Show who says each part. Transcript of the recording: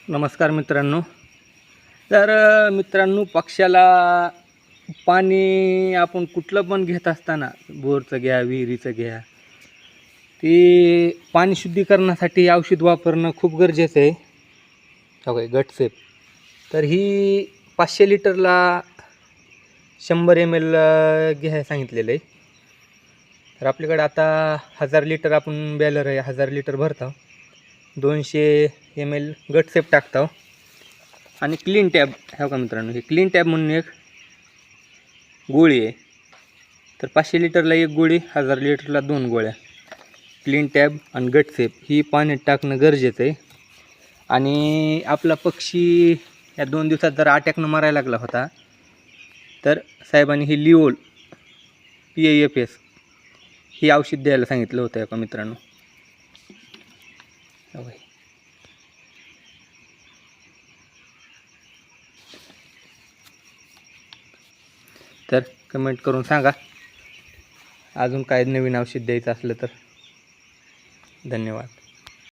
Speaker 1: नमस्कार मित्रांनो. तर मित्रांनो, पक्ष्याला पाणी आपण कुठलं पण घेत असताना, बोरचं घ्या, विहिरीचं घ्या, ते पाणी शुद्धीकरणासाठी औषध वापरणं खूप गरजेचं आहे. हो काय, गटसेप. तर ही 500 लिटरला 100 ml घ्यायला सांगितलेलं आहे. तर आपल्याकडे आता 1000 लिटर आपण बॅलर आहे, 1000 लिटर भरतो, 200 ml गटसेप टाकतो. आणि क्लीन टॅब हो का मित्रांनो, हे क्लीन टॅब म्हणून एक गोळी आहे. तर 500 लिटरला एक गोळी, 1000 लिटरला 2 गोळ्या. क्लीन टॅब आणि गटसेप ही पाण्यात टाकणं गरजेचं आहे. आणि आपला पक्षी या 2 दिवसात जर अटॅकनं मारायला लागला होता, तर साहेबांनी ही लिओल PAFS ही औषध द्यायला सांगितलं होतं एका मित्रांनो. तर कमेंट करून सांगा अजून काय नवीन औषध द्यायचं असलं तर. धन्यवाद.